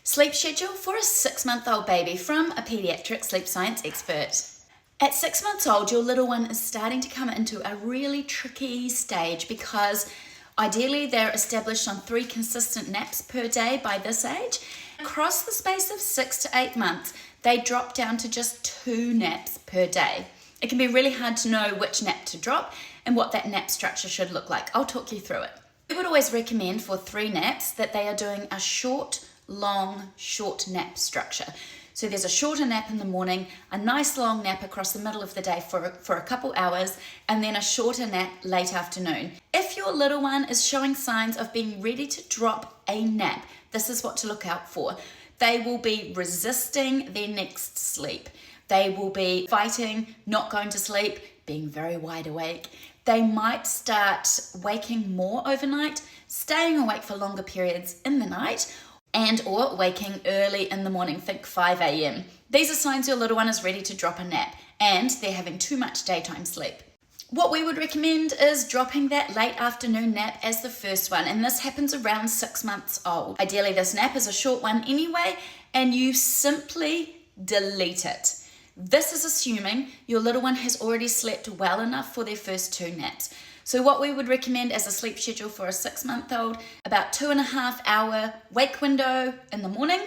Sleep schedule for a 6-month-old baby from a pediatric sleep science expert. At 6 months old, your little one is starting to come into a really tricky stage because ideally they're established on 3 consistent naps per day by this age. Across the space of 6 to 8 months, they drop down to just 2 naps per day. It can be really hard to know which nap to drop and what that nap structure should look like. I'll talk you through it. We would always recommend for 3 naps that they are doing a short, long, short nap structure. So there's a shorter nap in the morning, a nice long nap across the middle of the day for a couple hours, and then a shorter nap late afternoon. If your little one is showing signs of being ready to drop a nap, this is what to look out for. They will be resisting their next sleep. They will be fighting, not going to sleep, being very wide awake. They might start waking more overnight, staying awake for longer periods in the night, and or waking early in the morning, think 5 a.m. These are signs your little one is ready to drop a nap and they're having too much daytime sleep. What we would recommend is dropping that late afternoon nap as the first one, and this happens around 6 months old. Ideally, this nap is a short one anyway, and you simply delete it. This is assuming your little one has already slept well enough for their first 2 naps. So what we would recommend as a sleep schedule for a 6-month-old, about 2.5 hour wake window in the morning,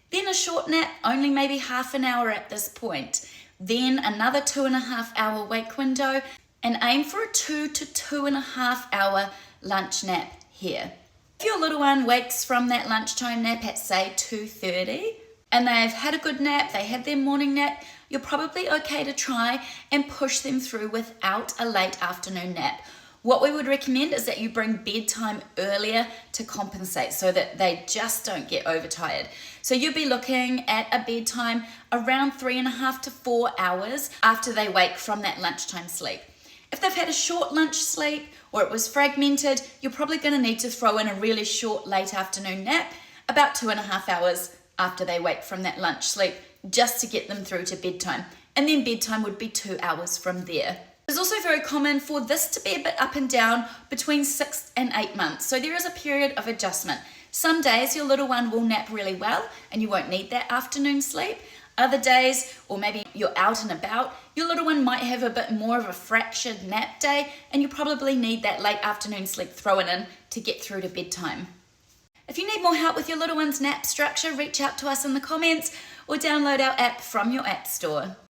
then a short nap, only maybe half an hour at this point, then another 2.5 hour wake window, and aim for a 2 to 2.5 hour lunch nap here. If your little one wakes from that lunchtime nap at say 2:30, and they've had a good nap, they had their morning nap, you're probably okay to try and push them through without a late afternoon nap. What we would recommend is that you bring bedtime earlier to compensate so that they just don't get overtired. So you'll be looking at a bedtime around 3.5 to 4 hours after they wake from that lunchtime sleep. If they've had a short lunch sleep or it was fragmented, you're probably going to need to throw in a really short late afternoon nap about 2.5 hours after they wake from that lunch sleep, just to get them through to bedtime. And then bedtime would be 2 hours from there. It's also very common for this to be a bit up and down between 6 and 8 months. So there is a period of adjustment. Some days your little one will nap really well and you won't need that afternoon sleep. Other days, or maybe you're out and about, your little one might have a bit more of a fractured nap day and you probably need that late afternoon sleep thrown in to get through to bedtime. If you need more help with your little one's nap structure, reach out to us in the comments or download our app from your app store.